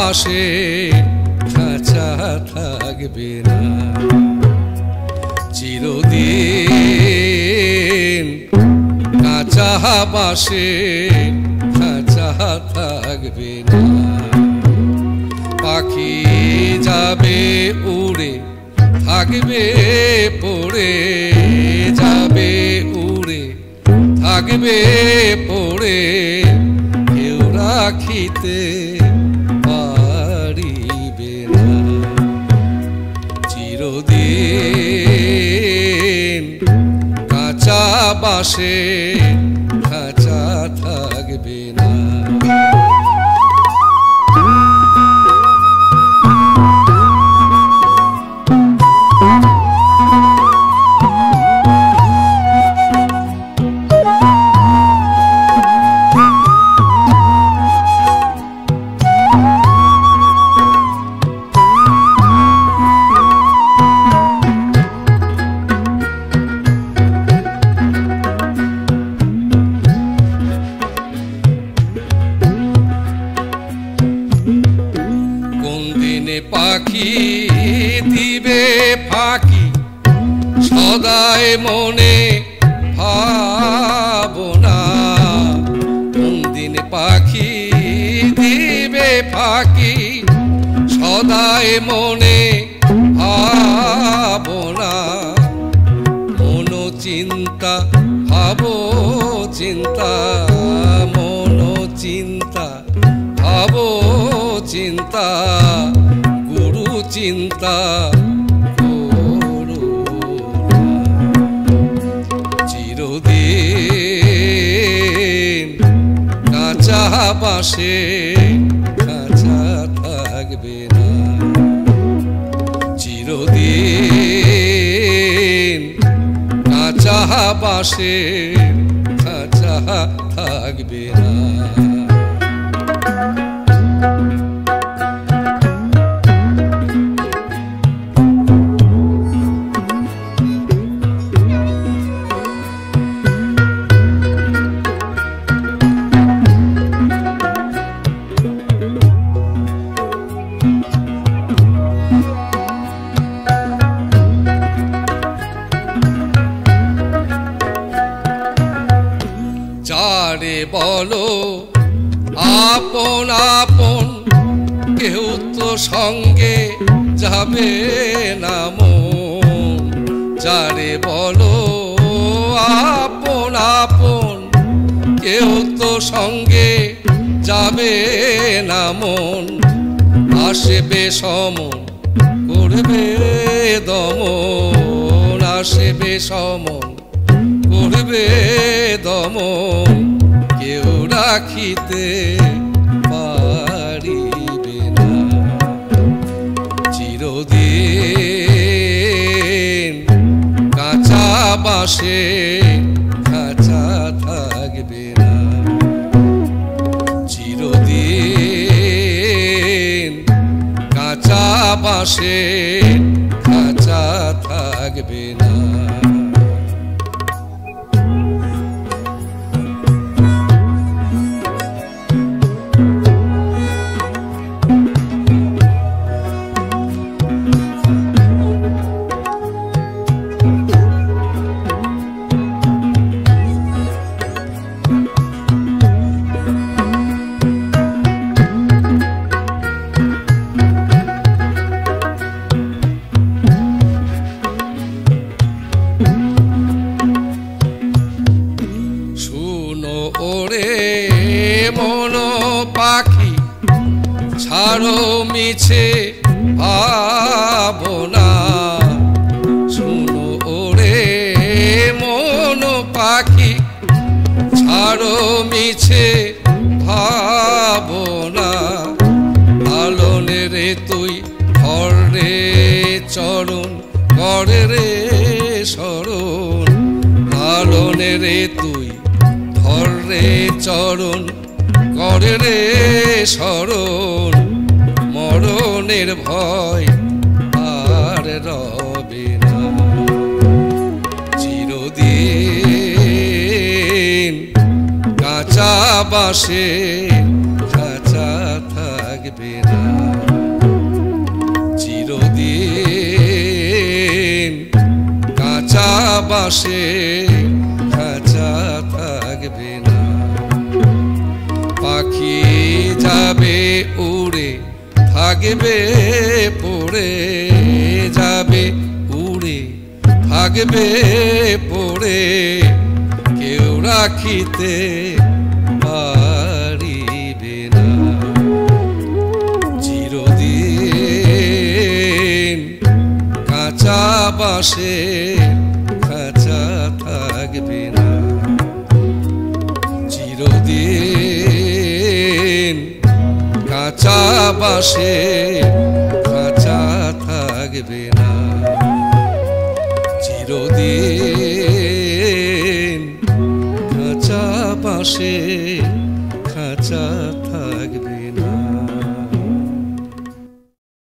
বাসে খাঁচা থাকবে না চিরদিন কাঁচা বাসে খাঁচা থাকবে না পাখি যাবে উড়ে থাকবে পড়ে যাবে উড়ে থাকবে পড়ে কেউ রাখিতে পারিবে না চিরদিন কাঁচা বাসে খাঁচা থাকবে না পাখি দিবে ফাঁকি সদাই মনে ভাবনা কোন দিন পাখি দিবে ফাঁকি সদাই মনে ভাবনা মন চিন্তা ভাব চিন্তা মন চিন্তা ভাব চিন্তা চিন্তা চিরদিন কাঁচা বাসে খাঁচা থাকবে না চিরদিন কাঁচা বাসে খাঁচা থাকবে না যারে বলো আপন আপন কেউ তো সঙ্গে যাবে না মন যারে বলো আপন আপন কেউ তো সঙ্গে যাবে না মন আসবে সমন করবে দমন আসবে সমন করবে দমন কেউ রাখিতে পারিবে না চিরদিন কাঁচা বাসে খাঁচা থাকবে না চিরদিন কাঁচা বাসে খাঁচা থাকবে না মন পাখি ছাড়ো মিছে ভাবনা শুনো ওরে মন পাখি ছাড়ো মিছে ভাবনা আলোনে রে তুই ধর রে চরণ করে রে শরণ আলোনে রে তুই ধর রে চরণ করে রে শরণ মরণের ভয় আর রবে না চিরদিন কাঁচা বাসে খাঁচা থাকবে থাকবে না চিরদিন কাঁচা বাঁশে খাঁচা থাকবে না পাখি যাবে উড়ে থাকবে পড়ে যাবে উড়ে থাকবে পড়ে কেউ রাখিতে পারিবে না চিরদিন কাঁচা বাঁশে খাঁচা থাকবে না চিরদিন কাঁচা বাঁশে খাঁচা থাকবে না চিরদিন কাঁচা বাঁশে